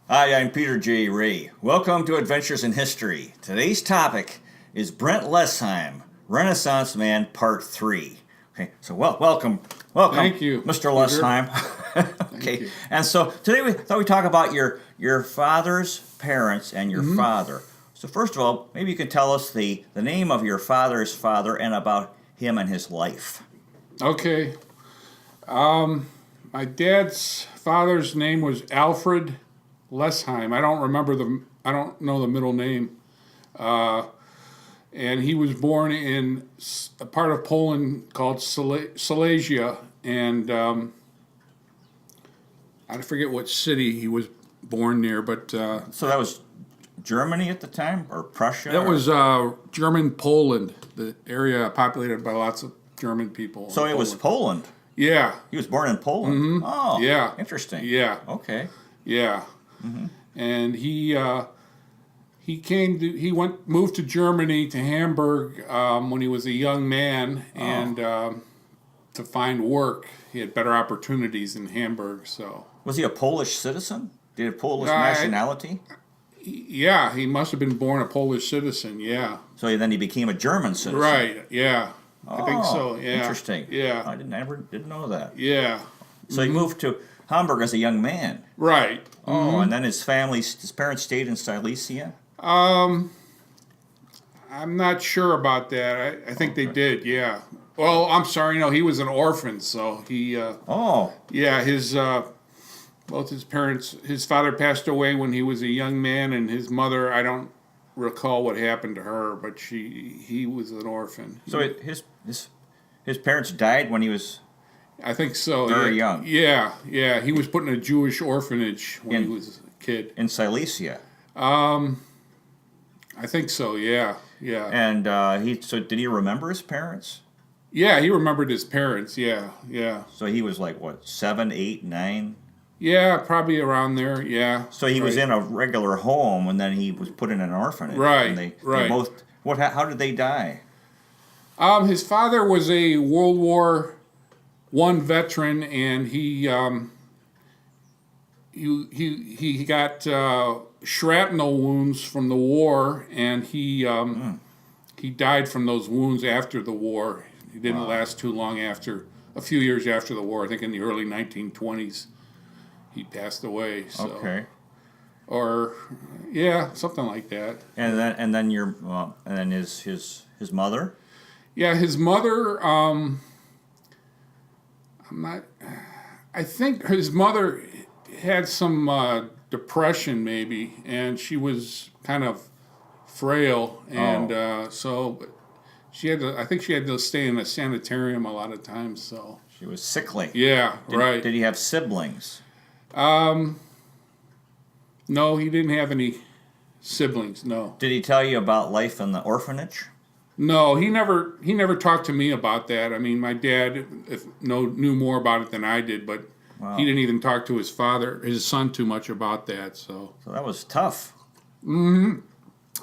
Hi, I'm Peter J. Ray. Welcome to Adventures in History. Today's topic is Brent Lesheim, Renaissance Man, Part 3. Okay, so welcome. Thank you, Mr. Peter. Lesheim. Okay, you. and so today we thought we'd talk about your father's parents and your father. So first of all, maybe you could tell us the name of your father's father and about him and his life. Okay. My dad's father's name was Alfred Lesheim. I don't know the middle name. And he was born in a part of Poland called Silesia, and I forget what city he was born near, but So that was Germany at the time, or Prussia? that was German Poland, the area populated by lots of German people. So in it was Poland. Poland. Yeah, He was born in Poland. Oh, Yeah. interesting. yeah. Okay. Yeah, and he moved to Germany, to Hamburg, when he was a young man, and to find work. He had better opportunities in Hamburg. So Was he a Polish citizen? Did he have Polish I- nationality? yeah, he must have been born a Polish citizen. Yeah, So then he became a German citizen. right. Yeah, I think so. Oh, Yeah, interesting. Yeah, I didn't know that. yeah, So he moved to Hamburg as a young man. right. Oh, and then his parents stayed in Silesia. I'm not sure about that. I think they did. Yeah. Well, I'm sorry. No, he was an orphan, so he. Oh, Yeah, both his parents, his father passed away when he was a young man, and his mother, I don't recall what happened to her, but he was an orphan. so his parents died when he was. I think so. Very yeah. young. Yeah. He was put in a Jewish orphanage when he was a kid. In Silesia. I think so. Yeah. And so did he remember his parents? Yeah, he remembered his parents. Yeah. So he was like, what, 7, 8, 9? Yeah, probably around there. Yeah. So he was Right. in a regular home, and then he was put in an orphanage. Right, And they right. both. How did they die? His father was a World War I veteran, and he got shrapnel wounds from the war, and he died from those wounds after the war. He didn't last too long after. A few years after the war, I think in the early 1920s, he passed away. So. Okay. Or, yeah, something like that. And then his mother. Yeah, his mother. I think his mother had some depression, maybe, and she was kind of frail, and so she had to. I think she had to stay in a sanitarium a lot of times. So She was sickly. yeah, right. Did he have siblings? No, he didn't have any siblings. No, Did he tell you about life in the orphanage? no, he never talked to me about that. I mean, my dad knew more about it than I did, but he didn't even talk to his son, too much about that. So So that was tough.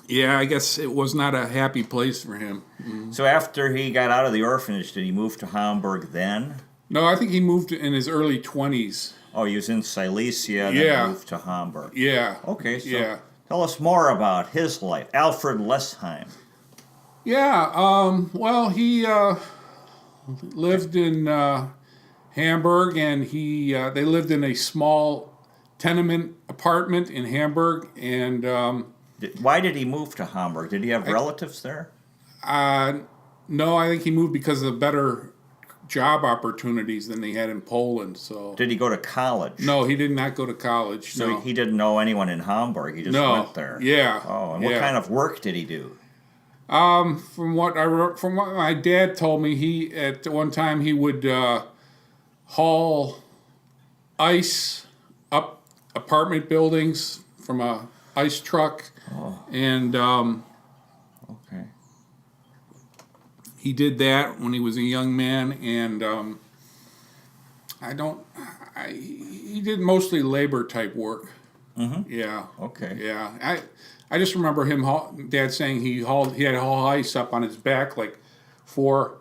yeah, I guess it was not a happy place for him. So after he got out of the orphanage, did he move to Hamburg then? No, I think he moved in his early 20s. Oh, he was in Silesia, then Yeah. moved to Hamburg. Yeah. Okay, so Yeah. tell us more about his life. Alfred Lesheim. Yeah. Well, he lived in Hamburg, and they lived in a small tenement apartment in Hamburg, and Why did he move to Hamburg? Did he have relatives there? no, I think he moved because of better job opportunities than they had in Poland. So Did he go to college? no, he did not go to college. So no. he didn't know anyone in Hamburg. He just No. went there. Yeah. Oh, and what Yeah. kind of work did he do? From what my dad told me, he at one time he would haul ice up apartment buildings from a ice truck, and Okay. he did that when he was a young man. And he did mostly labor type work. Mm-hmm. Yeah. Okay. Yeah. I just remember Dad saying he had to haul ice up on his back like four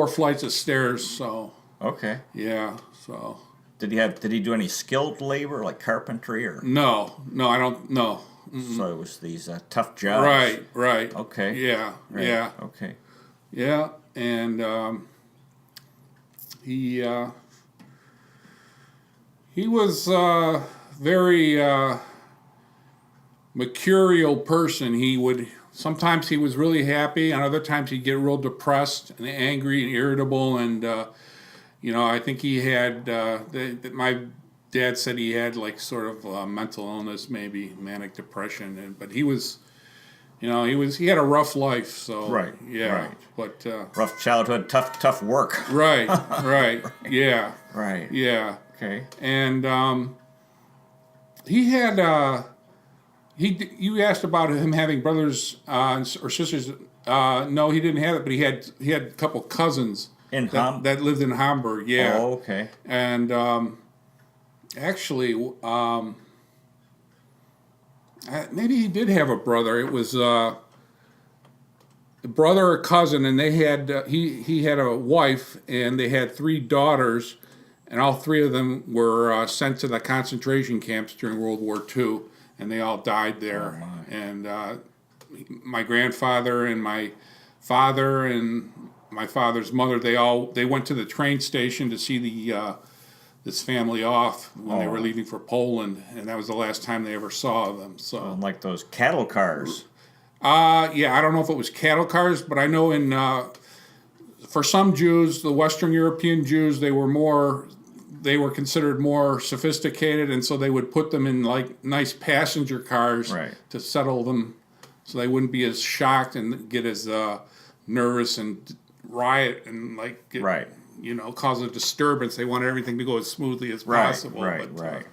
flights of stairs. So Okay. yeah. So Did he do any skilled labor like carpentry or? No, I don't know. So it was these tough jobs. Right. Okay. Yeah, Right. yeah, Okay. yeah. And he was very mercurial person. Sometimes he was really happy, and other times he'd get real depressed and angry and irritable. And I think he had my dad said he had like sort of mental illness, maybe manic depression, but he was. He had a rough life, so Right, yeah, right. but Rough childhood, tough work. right, yeah, Right. yeah, Okay. and he had you asked about him having brothers or sisters. No, he didn't have it, but he had a couple cousins that lived in Hamburg. Yeah. Oh, okay. And actually, maybe he did have a brother. It was a brother or cousin, and they had he had a wife, and they had 3 daughters, and all 3 of them were sent to the concentration camps during World War II, and they all died there. Oh, and my grandfather and my father and my father's mother, they went to the train station to see this family off when they were leaving for Poland, and that was the last time they ever saw them. So, Like those cattle cars. yeah, I don't know if it was cattle cars, but I know for some Jews, the Western European Jews, they were considered more sophisticated, and so they would put them in like nice passenger cars to settle them, so they wouldn't be as shocked and get as nervous and riot and like cause a disturbance. They wanted everything to go as smoothly as possible. Right.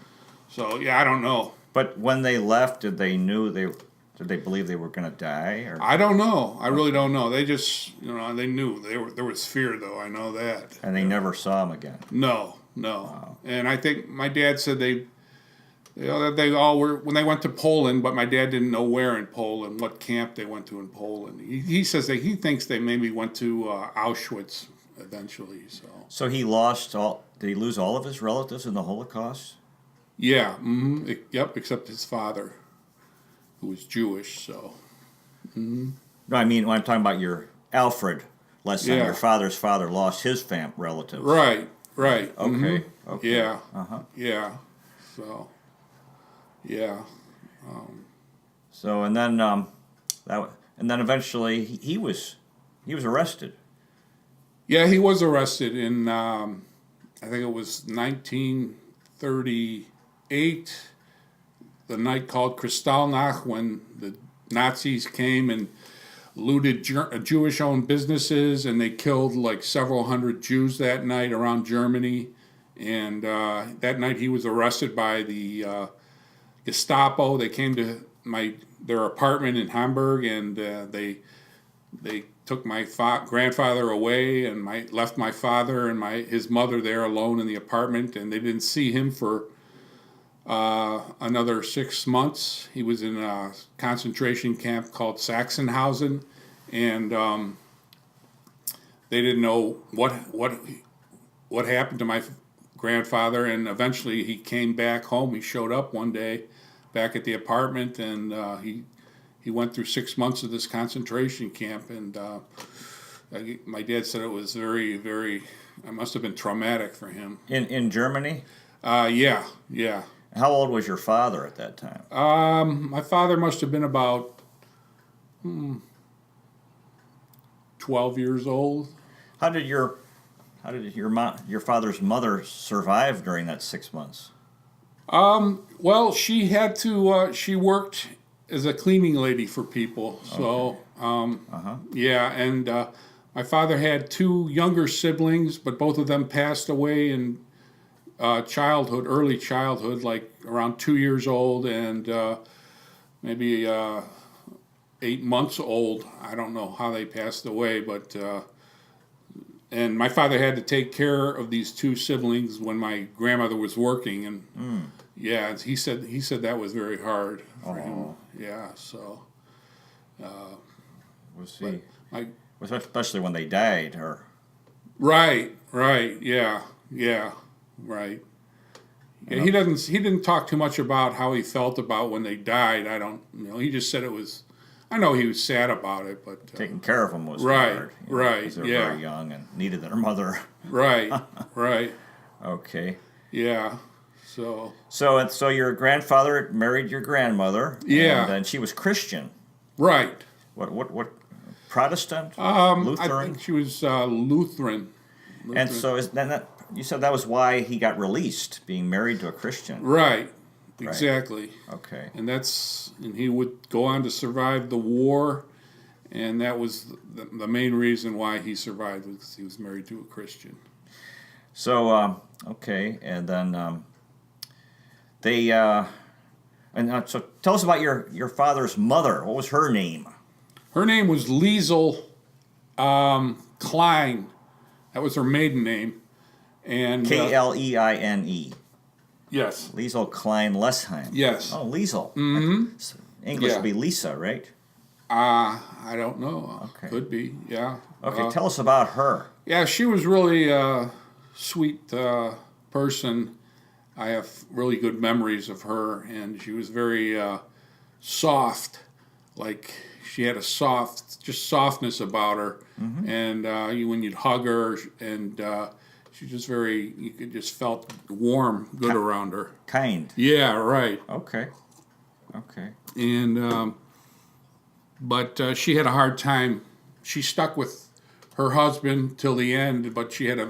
So yeah, I don't know. But when they left, did they believe they were going to die? Or? I don't know. I really don't know. They just, they knew. There was fear, though. I know that. And they never saw him again. No. Wow. And I think my dad said they all were when they went to Poland, but my dad didn't know where in Poland, what camp they went to in Poland. He says he thinks they maybe went to Auschwitz eventually. So he lost all. Did he lose all of his relatives in the Holocaust? Yeah. Yep. Except his father, who was Jewish. So. No, I mean when I'm talking about your Alfred Lesheim, your father's father lost his relatives. Right. Okay. Okay. Yeah. Yeah. So. Yeah. So and then eventually he was arrested. Yeah, he was arrested in I think it was 1938, the night called Kristallnacht, when the Nazis came and looted Jewish-owned businesses, and they killed like several hundred Jews that night around Germany. And that night he was arrested by the Gestapo. They came to their apartment in Hamburg, and they took my grandfather away, and left my father and his mother there alone in the apartment, and they didn't see him for another 6 months. He was in a concentration camp called Sachsenhausen, and they didn't know what happened to my grandfather. And eventually he came back home. He showed up one day back at the apartment, and he went through 6 months of this concentration camp. And my dad said it was very, very, it must have been traumatic for him. In Germany? Yeah. How old was your father at that time? My father must have been about 12 years old. How did your father's mother survive during that 6 months? Well, she had to. She worked as a cleaning lady for people. So, yeah, and my father had 2 younger siblings, but both of them passed away in early childhood, like around 2 years old and maybe 8 months old. I don't know how they passed away, but and my father had to take care of these 2 siblings when my grandmother was working, and yeah, he said that was very hard for him. Yeah, so We'll see. Especially when they died, or right, yeah, right. Yeah, he didn't talk too much about how he felt about when they died. I don't, he just said it was. I know he was sad about it, but Taking care of them was right, hard. right, Because they're yeah, very young and needed their mother. right, right, Okay. yeah. So So your grandfather married your grandmother. Yeah. And then she was Christian. right. What Protestant? I Lutheran? think she was Lutheran. And so you said that was why he got released, being married to a Christian. Right, exactly. Okay. And he would go on to survive the war, and that was the main reason why he survived, was he was married to a Christian. So okay, and then so tell us about your father's mother. What was her name? Her name was Liesel Klein. That was her maiden name. And Kleine. yes, Liesel Klein Lesheim. yes. Oh, Liesel. Mm-hmm. English would be Lisa, right? I don't know. Okay. Could be. Yeah. Okay, tell us about her. Yeah, she was really a sweet person. I have really good memories of her, and she was very soft. Like, she had just softness about her. Mm-hmm. And when you'd hug her, and she just you could just felt warm, good around her. Kind. Yeah, right. Okay. And but she had a hard time. She stuck with her husband till the end, but she had a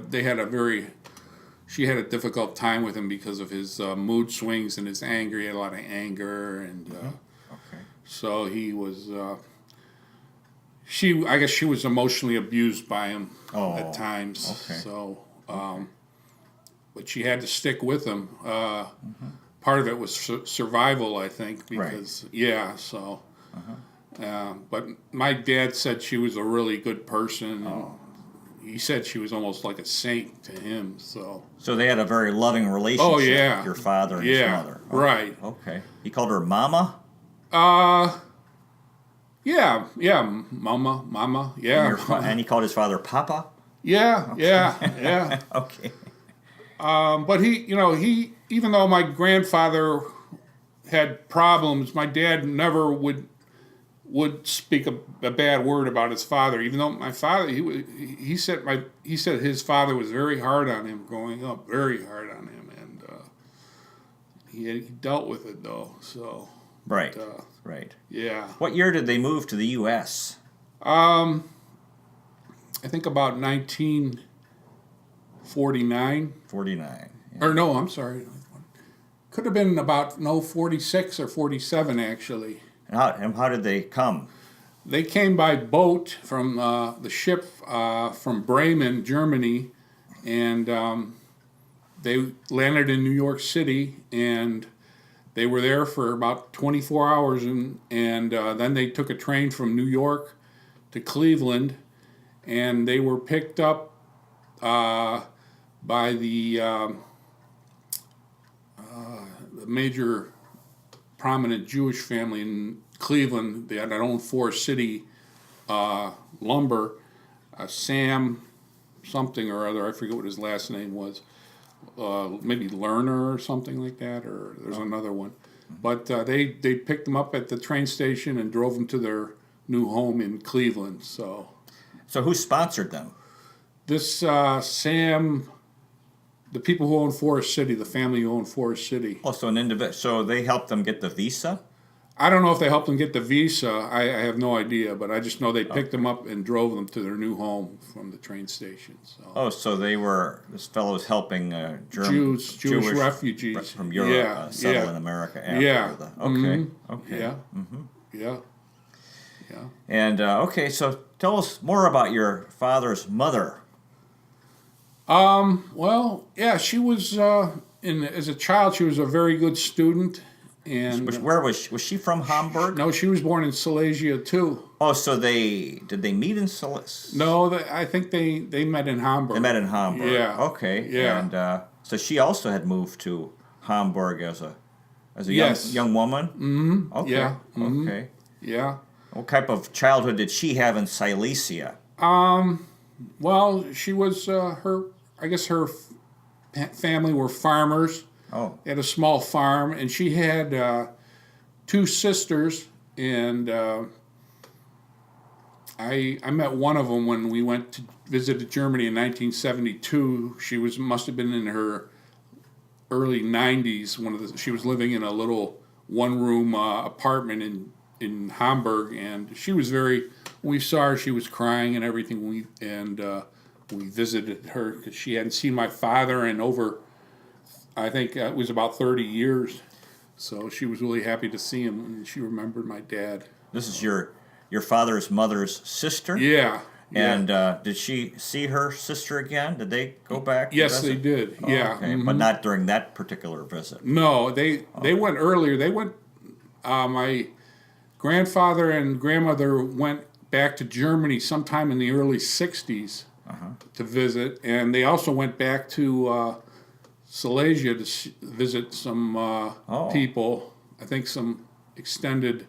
difficult time with him because of his mood swings and his anger. He had a lot of anger, and so he was. I guess she was emotionally abused by him at times. Okay. So, but she had to stick with him. Part of it was survival, I think, because so. But my dad said she was a really good person. And he said she was almost like a saint to him. So they had a very loving relationship. Oh yeah, your father and his mother. Okay. Right. Okay. He called her Mama. Yeah, Mama, yeah. And he called his father Papa. Yeah, yeah. Okay. But he even though my grandfather had problems, my dad never would speak a bad word about his father. Even though my father, he said his father was very hard on him growing up, very hard on him, and he dealt with it though. So right, but, right. Yeah. What year did they move to the U.S.? I think about 1949. 49. Yeah. Or no, I'm sorry. Could have been about 46 or 47 actually. And how did they come? They came by boat from the ship from Bremen, Germany, and they landed in New York City, and they were there for about 24 hours, and then they took a train from New York to Cleveland, and they were picked up by the major prominent Jewish family in Cleveland. They had their own Forest City lumber. Sam something or other, I forget what his last name was. Maybe Lerner or something like that, or there's another one. But they picked them up at the train station and drove them to their new home in Cleveland. So who sponsored them? This Sam, the people who own Forest City, the family who owned Forest City. Oh, so an individual. So they helped them get the visa? I don't know if they helped them get the visa. I have no idea, but I just know they picked them up and drove them to their newOme from the train station. So. So this fellow was helping Jewish refugees from Europe settle in America after Okay. Yeah. Mm-hmm. Yeah. And so tell us more about your father's mother. Well, yeah, she was as a child she was a very good student. And where was she from? Hamburg? No, she was born in Silesia too. Oh, so did they meet in Silesia? No, I think they met in Hamburg. They met in Hamburg. Yeah. Okay. Yeah. And so she also had moved to Hamburg as a young woman. Mm-hmm. Okay. Yeah. Mm-hmm. Okay. Yeah. What type of childhood did she have in Silesia? Well, she was her family were farmers. Oh. They had a small farm, and she had 2 sisters, and I met one of them when we went to visit Germany in 1972. She must have been in her early 90s. She was living in a little one-room apartment in Hamburg, and she was when we saw her, she was crying and everything. We visited her because she hadn't seen my father in over, I think it was about 30 years. So she was really happy to see him, and she remembered my dad. This is your father's mother's sister? Yeah. And did she see her sister again? Did they go back? Yes, they did. Oh, yeah. Okay. But not during that particular visit. No, they went earlier. They went. My grandfather and grandmother went back to Germany sometime in the early '60s to visit, and they also went back to Silesia to visit some people. I think some extended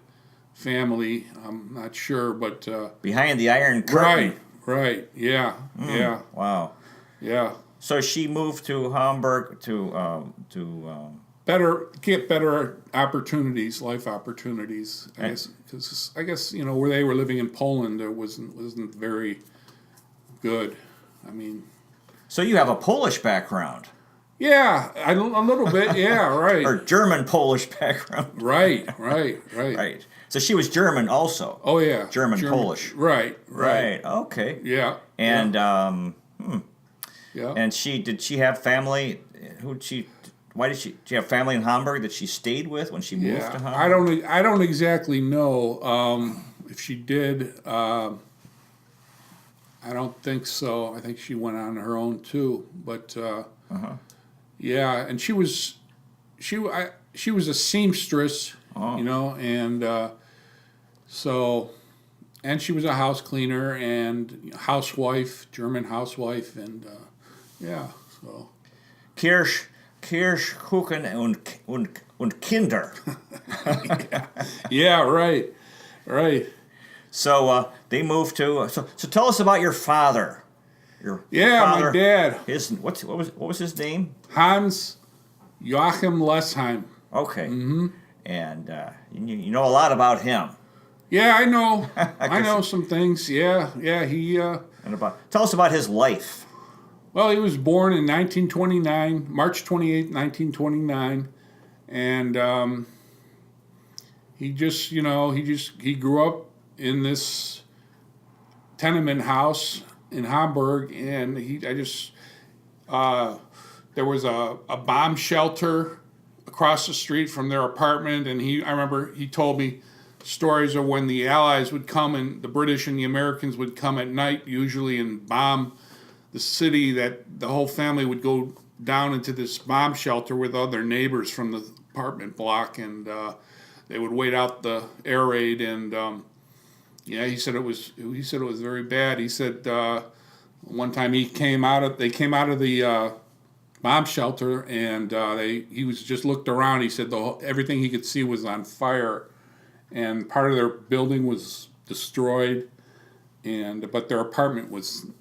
family. I'm not sure, but Behind the Iron Curtain. Right, yeah, yeah. Wow. Yeah. So she moved to Hamburg to Get better opportunities, life opportunities. I guess because where they were living in Poland, there wasn't very good. I mean. So you have a Polish background. Yeah, a little bit. Yeah, right. Or German-Polish background. Right. Right. So she was German also. Oh yeah, German-Polish. Right. Okay. Yeah. And Yeah. And did she have family? Why did she have family in Hamburg that she stayed with when she moved to Hamburg? I don't exactly know if she did. I don't think so. I think she went on her own too. But yeah, and she was a seamstress, and so, and she was a house cleaner and housewife, German housewife, and yeah, so. Kirschkuchen und Kinder. Yeah, right. So they moved to. So tell us about your father. Your father, my dad. What was his name? Hans Joachim Lesheim. Okay. Mm-hmm. And you know a lot about him. Yeah, I know. I know some things. Yeah. He. Tell us about his life. Well, he was born in 1929, March 28, 1929, and he grew up in this tenement house in Hamburg, and there was a bomb shelter across the street from their apartment, and I remember he told me stories of when the Allies would come and the British and the Americans would come at night, usually, and bomb the city, that the whole family would go down into this bomb shelter with other neighbors from the apartment block, and they would wait out the air raid. And he said it was very bad. He said one time they came out of the bomb shelter, and he was just looked around. He said everything he could see was on fire, and part of their building was destroyed, but their apartment was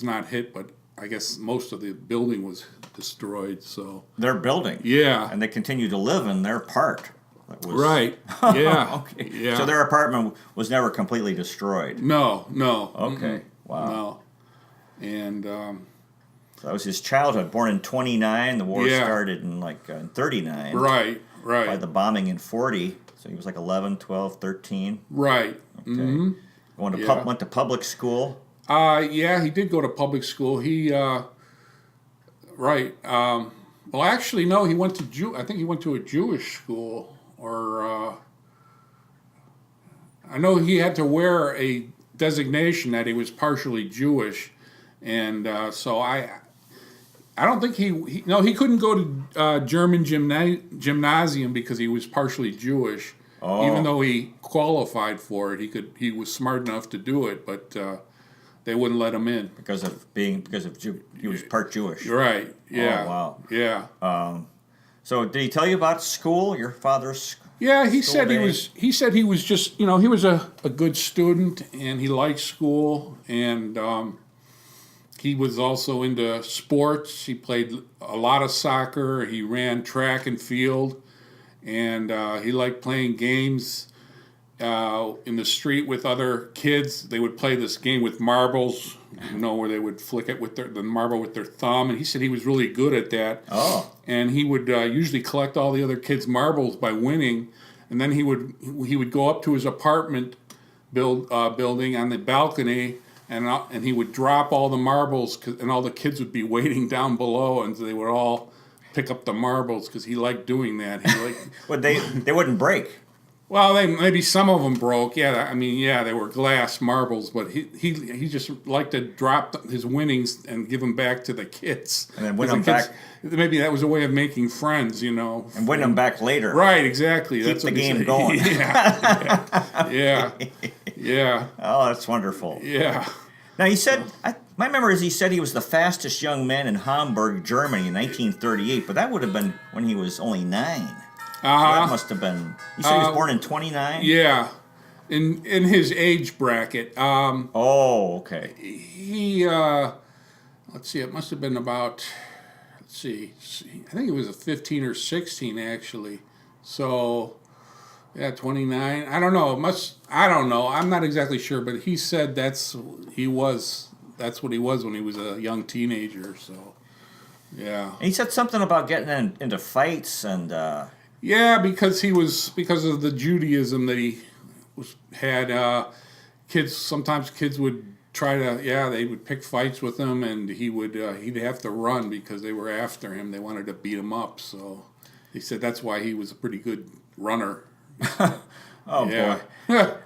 not hit, but I guess most of the building was destroyed. So their building, yeah, and they continue to live in their part. Right. Yeah. Okay. Yeah. So their apartment was never completely destroyed. No. Okay. Wow. No. And so that was his childhood. Born in 29, the war started in in 39. Right. By the bombing in 40, so he was 11, 12, 13. Right. Okay. Mm-hmm. Went to public school. Yeah, he did go to public school. He, right. Well, actually, no, he went to I think he went to a Jewish school, or I know he had to wear a designation that he was partially Jewish, and so I don't think he couldn't go to German gymnasium because he was partially Jewish. Oh. Even though he qualified for it, he was smart enough to do it, but they wouldn't let him in because he was part Jewish. Right. Yeah. Oh, wow. Yeah. So did he tell you about school? Your father's Yeah, he said days? he was just, he was a good student, and he liked school, and he was also into sports. He played a lot of soccer. He ran track and field, and he liked playing games in the street with other kids. They would play this game with marbles, where they would flick it with the marble with their thumb. And he said he was really good at that. Oh. And he would usually collect all the other kids' marbles by winning. And then he would go up to his apartment building on the balcony, and he would drop all the marbles, and all the kids would be waiting down below, and they would all pick up the marbles because he liked doing that. He liked, Would they wouldn't break? well, maybe some of them broke. Yeah, I mean, yeah, they were glass marbles, but he just liked to drop his winnings and give them back to the kids. And then win them back. Maybe that was a way of making friends, And win them back later. Right, exactly. Keep That's the what he game said. going. Yeah. Oh, that's wonderful. Yeah. Now, he said, my memory is he said he was the fastest young man in Hamburg, Germany in 1938, but that would have been when he was only 9. So that must have been, he said he was born in 29? Yeah. In his age bracket. Oh, okay. He, let's see, it must have been about, I think it was a 15 or 16, actually. So, yeah, 29. I don't know. I don't know. I'm not exactly sure, but he said that's what he was when he was a young teenager. So, yeah. And he said something about getting into fights and... Yeah, because of the Judaism that he had. Sometimes kids would try to, they would pick fights with him, and he'd have to run because they were after him. They wanted to beat him up. So he said that's why he was a pretty good runner. Oh, boy.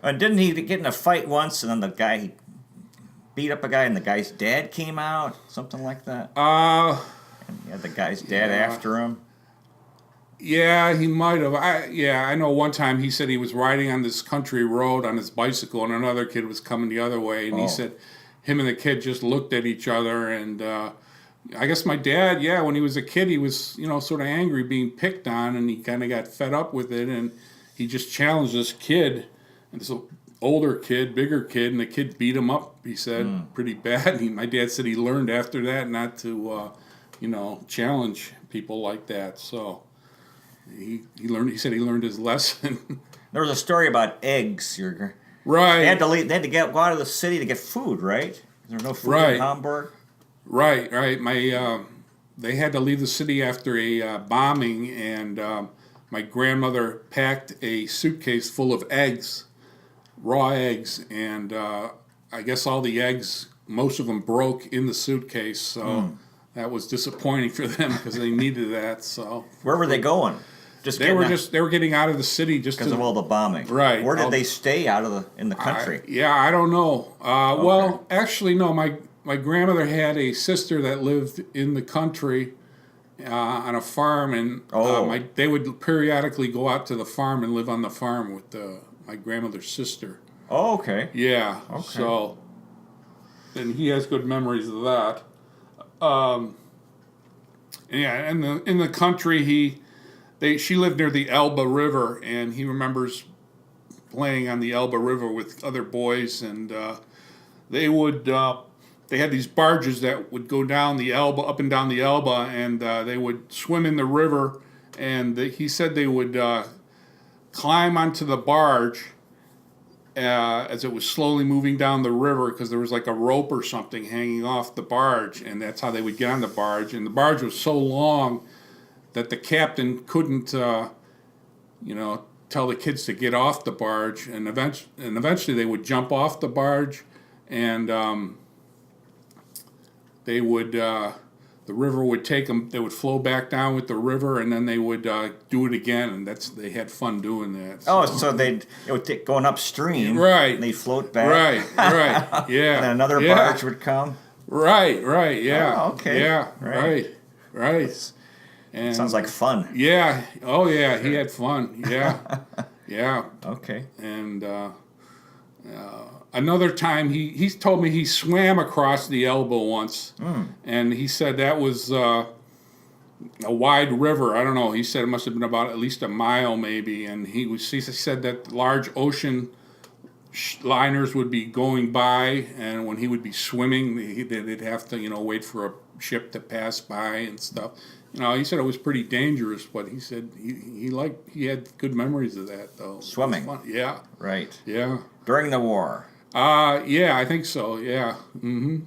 And didn't he get in a fight once, and then he beat up a guy, and the guy's dad came out? Something like that? And he had the guy's dad after him? Yeah, he might have. I know one time he said he was riding on this country road on his bicycle, and another kid was coming the other way, and he said him and the kid just looked at each other, and I guess my dad, when he was a kid, he was, sort of angry being picked on, and he kind of got fed up with it, and he just challenged this kid, and this older kid, bigger kid, and the kid beat him up, he said, pretty bad. My dad said he learned after that not to, challenge people like that, so... He said he learned his lesson. There was a story about eggs. Right. They had to go out of the city to get food, right? There was no food in Hamburg? Right. They had to leave the city after a bombing, and my grandmother packed a suitcase full of eggs, raw eggs, and I guess all the eggs, most of them broke in the suitcase, so that was disappointing for them because they needed that. So where were they going? They were getting out of the city just because of all the bombing. Right. Where did they stay in the country? I don't know. Well, actually, no. My grandmother had a sister that lived in the country on a farm, and they would periodically go out to the farm and live on the farm with my grandmother's sister. Oh, okay. Yeah. Okay. So, and he has good memories of that. In the country, she lived near the Elbe River, and he remembers playing on the Elbe River with other boys, and they had these barges that would go down the Elbe, up and down the Elbe, and they would swim in the river, and he said they would climb onto the barge as it was slowly moving down the river, because there was like a rope or something hanging off the barge, and that's how they would get on the barge. And the barge was so long that the captain couldn't, tell the kids to get off the barge, and eventually they would jump off the barge, and they would, the river would take them. They would flow back down with the river, and then they would do it again, and they had fun doing that. So it would take going upstream, right? And they float back, right, yeah. And another barge would come, right, yeah. Oh, okay, yeah, right. And sounds like fun. Yeah. Oh, yeah. He had fun. Yeah. Yeah. Okay. And another time, he told me he swam across the Elbe once, and he said that was a wide river. I don't know. He said it must have been about at least a mile, maybe. And he said that large ocean liners would be going by, and when he would be swimming, they'd have to, wait for a ship to pass by and stuff. He said it was pretty dangerous, but he said he had good memories of that, though. Swimming. Yeah. Right. Yeah. During the war. Yeah, I think so. Yeah. Mm-hmm.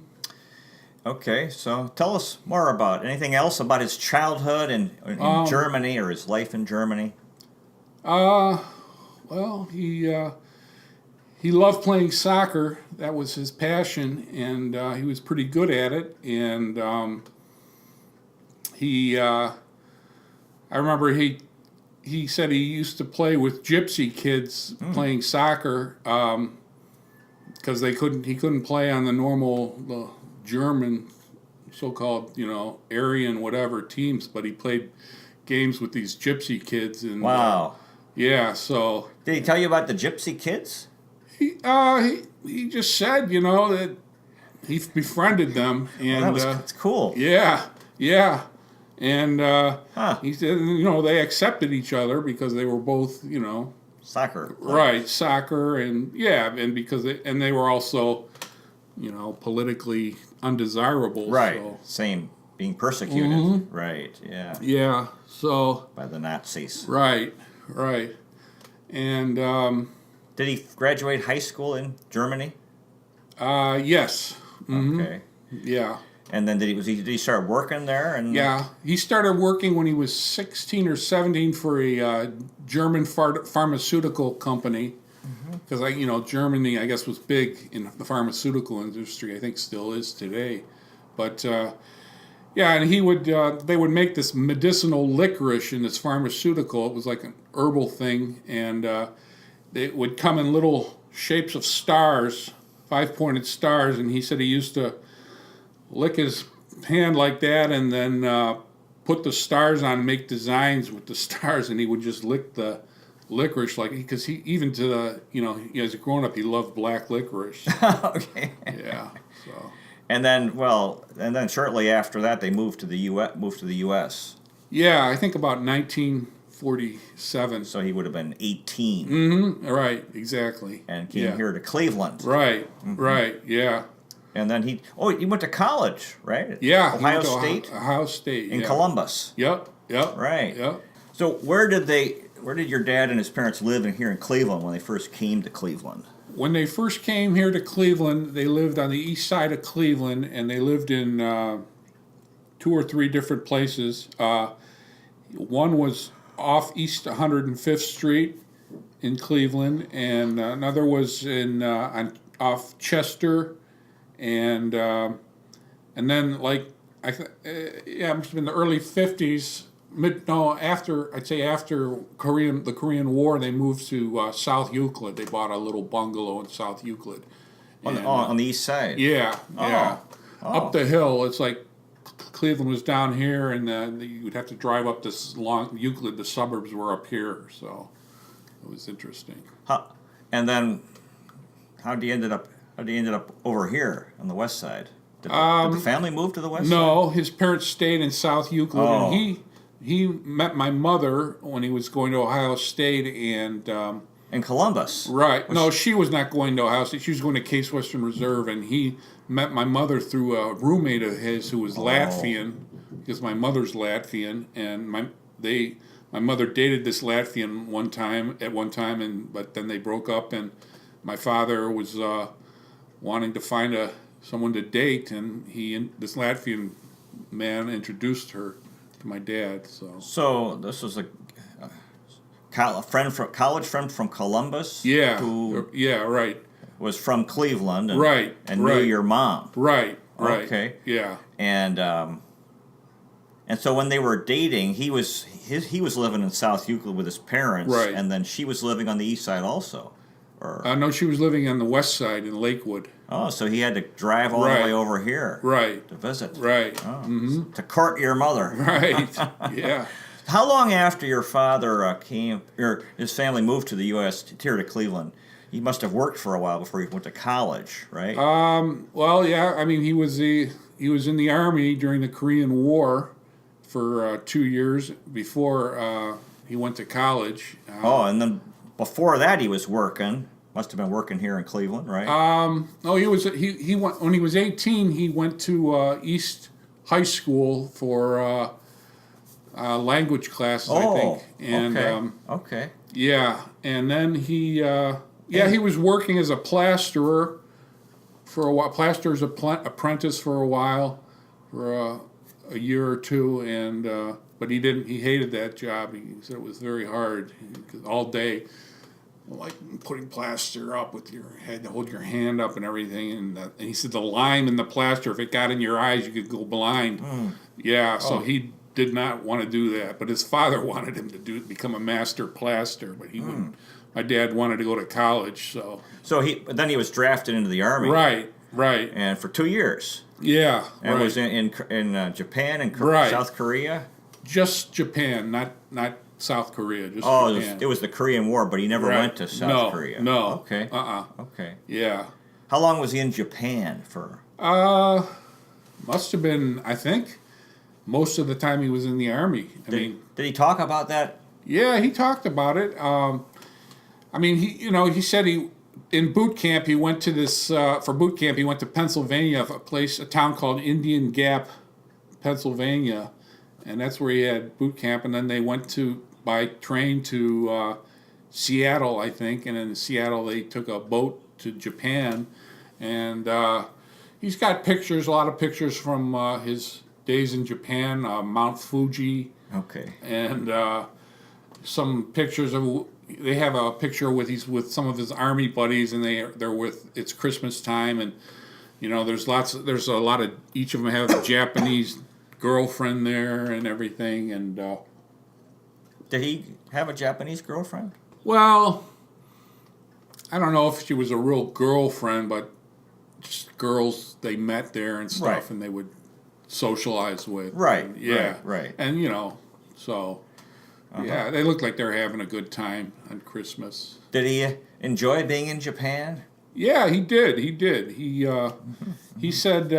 Okay, so tell us more about anything else about his childhood in Germany or his life in Germany. Well, he loved playing soccer. That was his passion, and he was pretty good at it. And I remember he said he used to play with gypsy kids playing soccer because he couldn't play on the normal German so-called Aryan whatever teams, but he played games with these gypsy kids. And wow. Yeah. So did he tell you about the gypsy kids? He just said, that he befriended them, and that's cool. Yeah, and he said, they accepted each other because they were both, soccer players. Right, soccer, and and because they were also, politically undesirable. Right, so. same, being persecuted. Mm-hmm. Right, yeah. Yeah, so by the Nazis. Right, and. Did he graduate high school in Germany? Yes. Mm-hmm. Okay. Yeah. And then did he start working there? And yeah, he started working when he was 16 or 17 for a German pharmaceutical company. Because Germany, I guess, was big in the pharmaceutical industry. I think still is today. But and they would make this medicinal licorice in this pharmaceutical. It was like an herbal thing, and it would come in little shapes of stars, 5-pointed stars, and he said he used to lick his hand like that and then put the stars on and make designs with the stars, and he would just lick the licorice because as a grown-up, he loved black licorice. Okay. Yeah. So. And then shortly after that, they moved to the U.S. Yeah, I think about 1947. So he would have been 18. Mm-hmm. Right, exactly. And came here to Cleveland. Right, right, yeah. And then he went to college, right? Yeah. Ohio State? Ohio State, in Columbus. Yep. Right. Yep. So where did your dad and his parents live here in Cleveland when they first came to Cleveland? When they first came here to Cleveland, they lived on the east side of Cleveland, and they lived in 2 or 3 different places. One was off East 105th Street in Cleveland, and another was off Chester, and then it must have been the early 50s. After the Korean War, they moved to South Euclid. They bought a little bungalow in South Euclid. On the east side? Yeah. Up the hill. It's like Cleveland was down here, and you would have to drive up this long Euclid. The suburbs were up here, so it was interesting. And then, how do you ended up over here on the west side? Did the family move to the west side? No, his parents stayed in South Euclid, and he met my mother when he was going to Ohio State, and in Columbus. Right. No, she was not going to Ohio State. She was going to Case Western Reserve, and he met my mother through a roommate of his who was Latvian, because my mother's Latvian, and my mother dated this Latvian at one time, but then they broke up, and my father was wanting to find someone to date, and this Latvian man introduced her to my dad. So this was a college friend from Columbus. Yeah. Right. Was from Cleveland. And, right. And knew your mom. Right. Okay. Yeah. And so when they were dating, he was living in South Euclid with his parents. Right. And then she was living on the east side also. No, she was living on the west side in Lakewood. Oh, so he had to drive all the way over here. Right. To visit. Right. Oh, to court your mother. Right. Yeah. How long after your father came, or his family moved to the U.S., here to Cleveland, he must have worked for a while before he went to college, right? Well, yeah. I mean, he was in the Army during the Korean War for 2 years before he went to college. And then before that he was working. must have been working here in Cleveland, right? Oh, he went when he was 18. He went to East High School for language classes, I think. And okay. yeah, and then he was working as a plasterer for a while, plasterer's apprentice for a while, for a year or two, and but he hated that job. He said it was very hard, all day, like putting plaster up with your head to hold your hand up and everything. And he said the lime in the plaster, if it got in your eyes, you could go blind. Yeah, so he did not want to do that, but his father wanted him to become a master plaster, but he wouldn't. My dad wanted to go to college, so then he was drafted into the Army. Right, and for 2 years. Yeah, and was in Japan and South Korea. Just Japan, not South Korea. Just Japan. It was the Korean War, but he never went to South Korea. No. Okay. Okay. Yeah. How long was he in Japan for? Must have been, I think, most of the time he was in the Army. Did he talk about that? Yeah, he talked about it. He said in boot camp he went to this for boot camp he went to Pennsylvania, a town called Indian Gap, Pennsylvania, and that's where he had boot camp. And then they went by train to Seattle, I think, and in Seattle they took a boat to Japan, and he's got pictures, a lot of pictures from his days in Japan, Mount Fuji. Okay. And some pictures of. They have a picture with some of his Army buddies, and they're with. It's Christmas time, and there's a lot of, each of them have a Japanese girlfriend there and everything. And did he have a Japanese girlfriend? Well, I don't know if she was a real girlfriend, but just girls they met there and stuff, and they would socialize with. Right. And, yeah. Right. And so. Yeah, they looked like they were having a good time on Christmas. Did he enjoy being in Japan? Yeah, he did. He said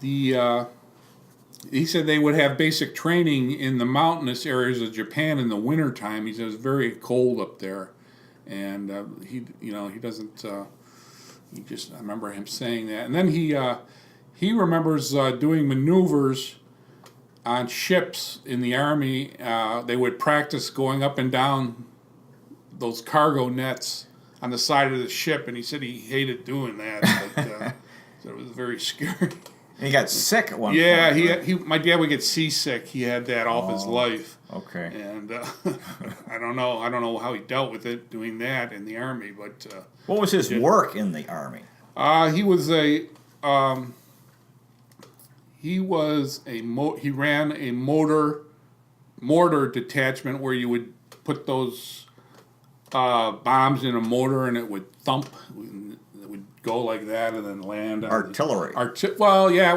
he said they would have basic training in the mountainous areas of Japan in the wintertime. He said it was very cold up there, and he doesn't. I remember him saying that, and then he remembers doing maneuvers on ships in the Army. They would practice going up and down those cargo nets on the side of the ship, and he said he hated doing that. But so it was very scary. And he got sick at one point. Yeah, my dad would get seasick. He had that all his life. Okay. And I don't know how he dealt with it doing that in the Army. But what was his work in the Army? He was he ran a mortar detachment where you would put those bombs in a mortar and it would thump. It would go like that and then land. Artillery. It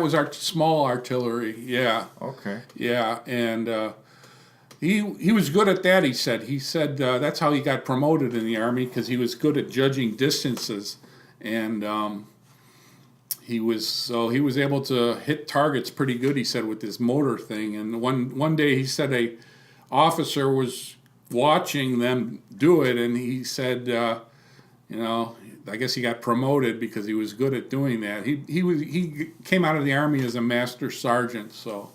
was small artillery. Yeah. Okay. Yeah, and he was good at that. He said that's how he got promoted in the Army, because he was good at judging distances, and. He was able to hit targets pretty good, he said, with this motor thing. And one day he said a officer was watching them do it, and he said, I guess he got promoted because he was good at doing that. He came out of the Army as a master sergeant, so.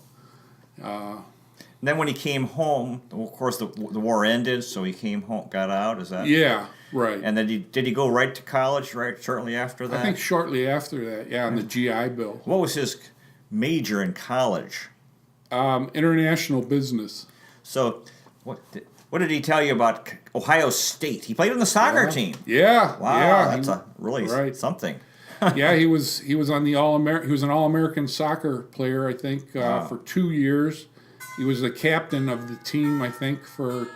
Then when he came home, of course the war ended, so he came home, got out. Is that? Yeah, right. And then did he go right to college right shortly after that? I think shortly after that, yeah, on the GI Bill. What was his major in college? International business. So, what did he tell you about Ohio State? He played on the soccer team. Yeah. Wow, yeah, that's really something. Yeah, he was on the he was an All-American soccer player, I think, for 2 years. He was the captain of the team, I think, for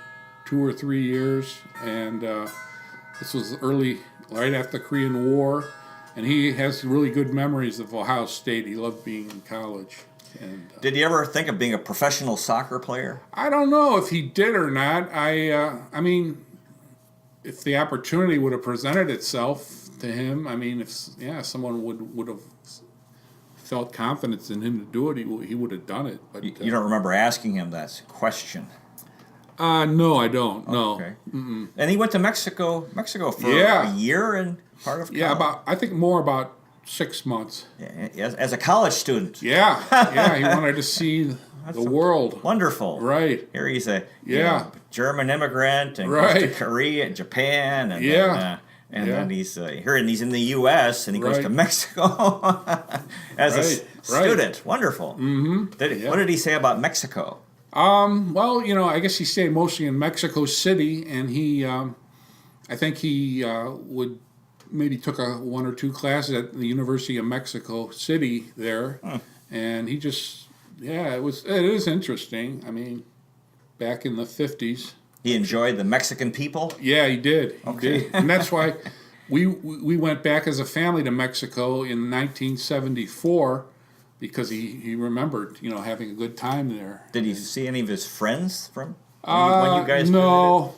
2 or 3 years, and this was right after the Korean War, and he has really good memories of Ohio State. He loved being in college. And did he ever think of being a professional soccer player? I don't know if he did or not. I mean, if the opportunity would have presented itself to him, I mean, if someone would have felt confidence in him to do it, he would have done it. But you don't remember asking him that question? No, I don't. No. Okay. And he went to Mexico for a year and part of college. Yeah, I think more about 6 months. Yeah, as a college student. Yeah, he wanted to see the world. Wonderful. Right. Here he's a German immigrant and goes to Korea and Japan and then he's here and he's in the U.S. and he goes to Mexico as a student. Wonderful. Mm-hmm. What did he say about Mexico? Well, I guess he stayed mostly in Mexico City, and he, I think he would maybe took 1 or 2 classes at the University of Mexico City there, and he just, it is interesting. I mean, back in the 50s. He enjoyed the Mexican people? Yeah, he did. He did. And that's why we went back as a family to Mexico in 1974, because he remembered, having a good time there. Did he see any of his friends from when you guys No,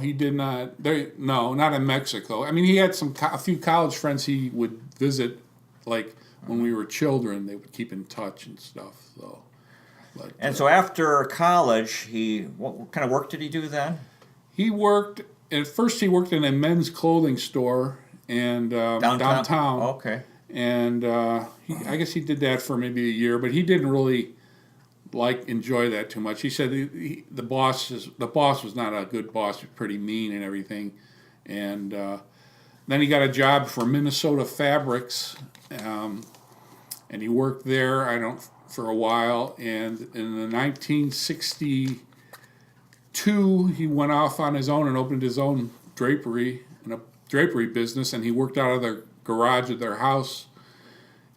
he did not. Not in Mexico. I mean, he had a few college friends he would visit, like when we were children. They would keep in touch and stuff. So. So after college, what kind of work did he do then? At first he worked in a men's clothing store and downtown. Okay. And I guess he did that for maybe a year, but he didn't really enjoy that too much. He said the boss was not a good boss. He was pretty mean and everything. And then he got a job for Minnesota Fabrics, and he worked there for a while. And in the 1962, he went off on his own and opened his own drapery business, and he worked out of the garage of their house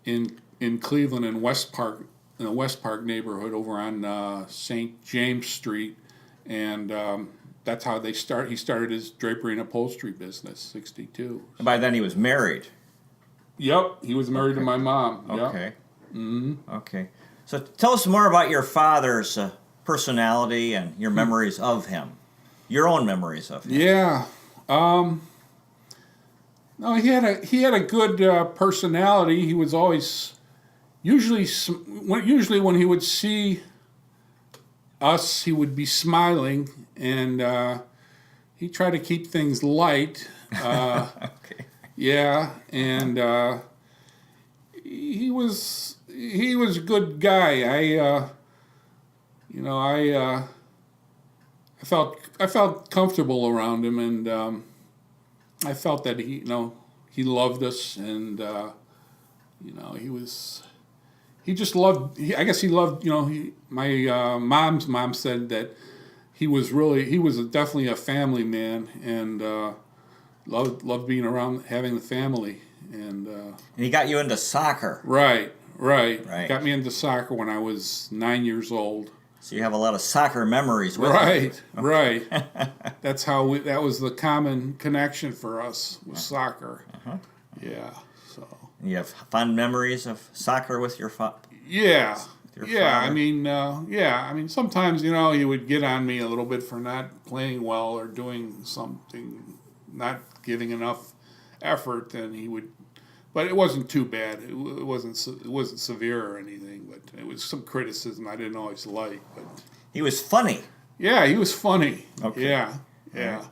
in Cleveland in West Park, in the West Park neighborhood over on St. James Street, and that's how he started his drapery and upholstery business, 1962. And by then he was married. Yep, he was married to my mom. Okay. Yep. Mm-hmm. Okay. So tell us more about your father's personality and your memories of him. Your own memories of him. Yeah. No, he had a good personality. He was always usually when he would see us, he would be smiling, and he tried to keep things light. Okay. Yeah, and he was a good guy. I felt comfortable around him, and I felt that he loved us, and he just loved. I guess he loved. My mom's mom said that he was definitely a family man, and loved being around, having the family, and he got you into soccer. Right. Got me into soccer when I was 9 years old. So you have a lot of soccer memories with him. Right. That's how that was the common connection for us with soccer. Uh-huh. Yeah. So. You have fond memories of soccer with your father? Yeah. I mean, sometimes he would get on me a little bit for not playing well or doing something, not giving enough effort, and he would. But it wasn't too bad. It wasn't severe or anything. But it was some criticism I didn't always like. But he was funny. Yeah, he was funny. Okay. Yeah.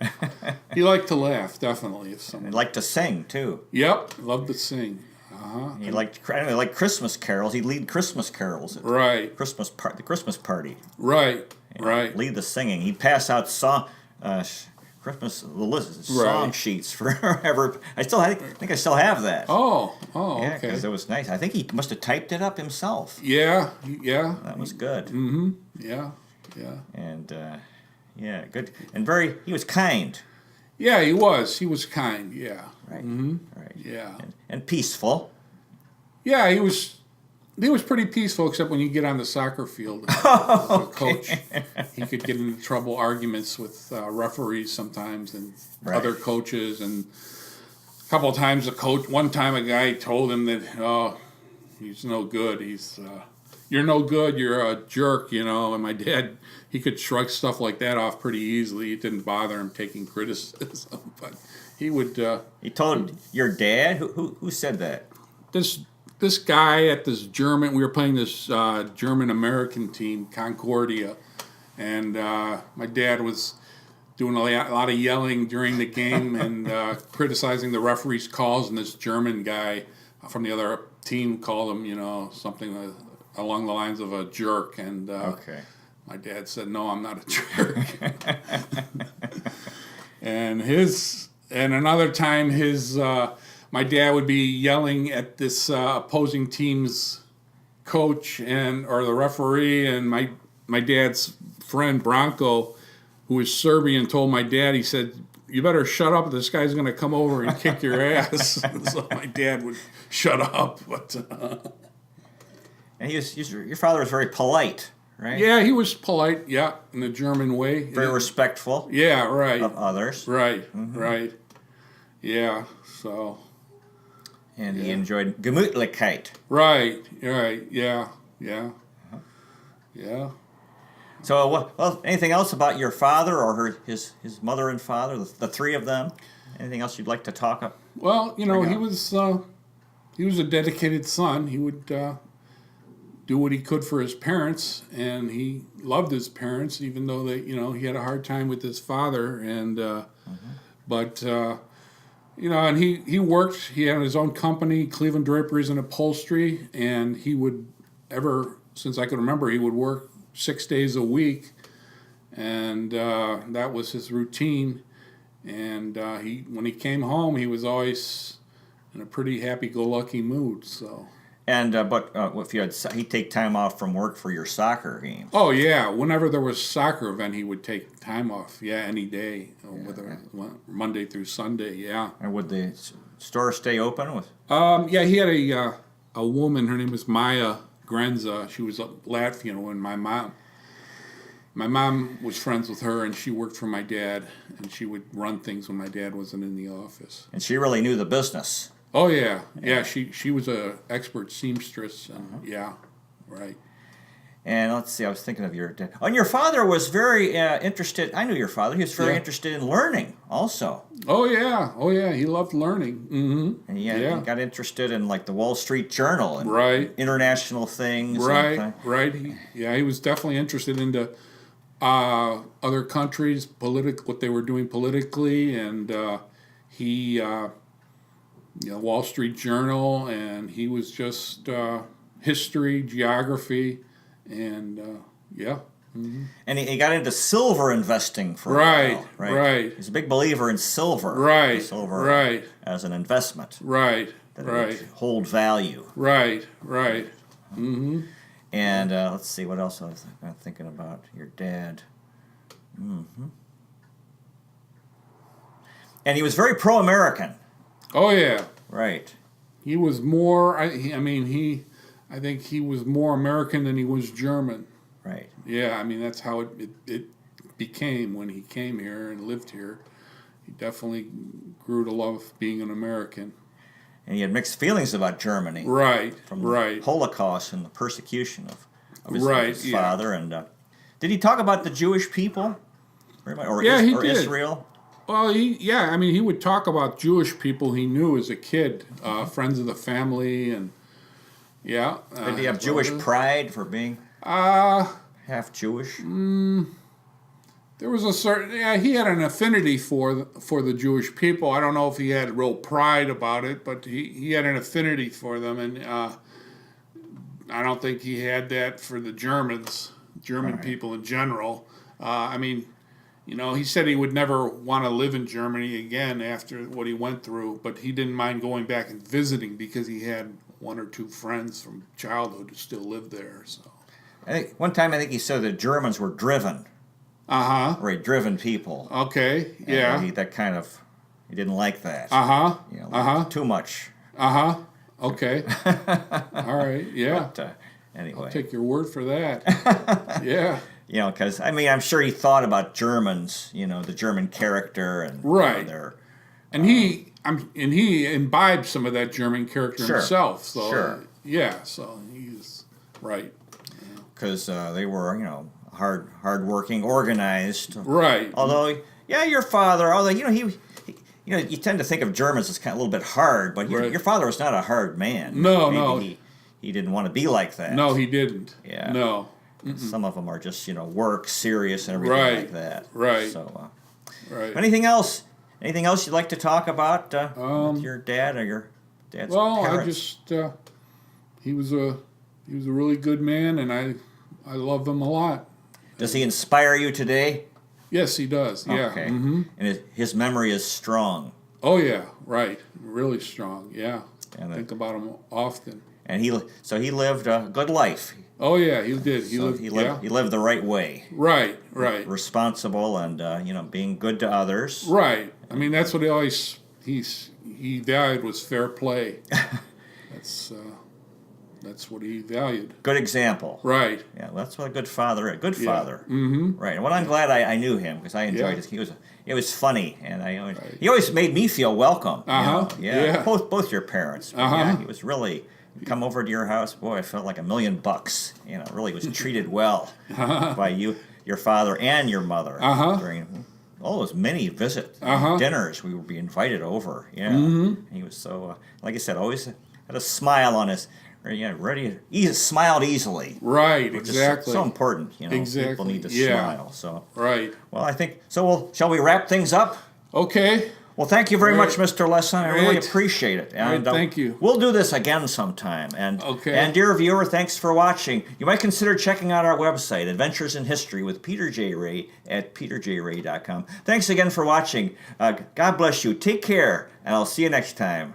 He liked to laugh, definitely. He liked to sing too. Yep, loved to sing. He liked Christmas carols. He'd lead Christmas carols. At the Christmas party. Right. Lead the singing. He'd pass out Christmas song sheets forever. I think I still have that. Oh, yeah, okay. Because it was nice. I think he must have typed it up himself. Yeah. That was good. Mm-hmm. Yeah. And good. And he was kind. Yeah, he was. He was kind. Yeah. Right. Mm-hmm. Right. Yeah. And peaceful. Yeah, he was pretty peaceful, except when you get on the soccer field. The coach, he could get into arguments with referees sometimes and other coaches. And a couple of times one time a guy told him that, he's no good. You're no good, you're a jerk, And my dad, he could shrug stuff like that off pretty easily. It didn't bother him taking criticism, but he would... He told your dad? Who said that? This guy at we were playing this German-American team, Concordia, And my dad was doing a lot of yelling during the game and criticizing the referee's calls, and this German guy from the other team called him, something along the lines of a jerk. And my dad said, "No, I'm not a jerk." And another time, my dad would be yelling at this opposing team's coach or the referee, and my dad's friend Branko, who was Serbian, told my dad, he said, "You better shut up. This guy's going to come over and kick your ass." So my dad would shut up. But and your father was very polite, right? Yeah, he was polite. Yeah, in the German way. Very respectful. Yeah, right. Of others. Right, right. Yeah, so. And he enjoyed Gemütlichkeit. Right. Yeah. Yeah. So, anything else about your father or his mother and father, the three of them? Anything else you'd like to talk about? Well, he was a dedicated son. He would do what he could for his parents, and he loved his parents, even though he had a hard time with his father. And but and he worked. He had his own company, Cleveland Draperies and Upholstery, and he would since I can remember, he would work 6 days a week, and that was his routine. And when he came home, he was always in a pretty happy-go-lucky mood. So. And but if he'd take time off from work for your soccer games. Oh yeah, whenever there was a soccer event, he would take time off. Yeah, any day, whether Monday through Sunday. Yeah. And would the store stay open? Yeah, he had a woman. Her name was Maya Grenza. She was Latvian, and my mom was friends with her, and she worked for my dad, and she would run things when my dad wasn't in the office. And she really knew the business. Oh yeah. She was a expert seamstress, and right. And let's see, I was thinking of your dad. And your father was very interested. I knew your father. He was very interested in learning, also. Oh yeah. He loved learning. Mm-hmm. And he got interested in like the Wall Street Journal and international things. Right. He was definitely interested into other countries, what they were doing politically, and he. Wall Street Journal, and he was just history, geography, and Mm-hmm. And he got into silver investing for a while, right? He's a big believer in silver. Silver as an investment. That it would hold value. Right. Mm-hmm. And let's see, what else I was thinking about your dad. Mm-hmm. And he was very pro-American. Oh yeah, right. He was more. I think he was more American than he was German. Right. Yeah, that's how it became when he came here and lived here. He definitely grew to love being an American. And he had mixed feelings about Germany. Right. From the Holocaust and the persecution of his father. And did he talk about the Jewish people? Or Israel? Well, he would talk about Jewish people he knew as a kid, friends of the family, and did he have Jewish pride for being half Jewish? There was a certain, he had an affinity for the Jewish people. I don't know if he had real pride about it, but he had an affinity for them, and I don't think he had that for the German people in general. He said he would never want to live in Germany again after what he went through, but he didn't mind going back and visiting because he had one or two friends from childhood who still lived there. So, one time I think he said the Germans were driven. Right, driven people. Okay, yeah. He didn't like that. Too much. Okay. All right, yeah. But, anyway. I'll take your word for that. Yeah. Because I'm sure he thought about Germans, the German character and their. And he imbibed some of that German character himself. So so he's right. Because they were, hard-working, organized. Right. Although, your father, he you tend to think of Germans as kind of a little bit hard, but your father was not a hard man. No. He didn't want to be like that. No, he didn't. Yeah. No. Some of them are just, work, serious, and everything like that. Right. So, Right. Anything else? Anything else you'd like to talk about with your dad or your dad's parents? He was a really good man, and I love him a lot. Does he inspire you today? Yes, he does. Yeah. Okay. Mm-hmm. And his memory is strong. Oh yeah, right. Really strong. Yeah. And think about him often. And he lived a good life. Oh yeah, he did. He lived the right way. Right. Responsible and being good to others. Right. I mean, that's what he valued was fair play. That's what he valued. Good example. Right. Yeah, that's what a good father is. Good father. Mm-hmm. Right. And well, I'm glad I knew him because I enjoyed it. It was funny, and he always made me feel welcome. Yeah. Both your parents. Yeah, he was really come over to your house. Boy, I felt like $1 million. Really was treated well by your father, and your mother during all those many dinners we would be invited over. Yeah. Mm-hmm. He was so like I said, always had a smile on his. Smiled easily. Right, exactly. So important, Exactly. People need to smile. So right. Well, I think so. Shall we wrap things up? Okay. Well, thank you very much, Mr. Lesheim. I really appreciate it. And thank you. We'll do this again sometime. And dear viewer, thanks for watching. You might consider checking out our website, Adventures in History with Peter J. Ray at peterjray.com. Thanks again for watching. God bless you. Take care, and I'll see you next time.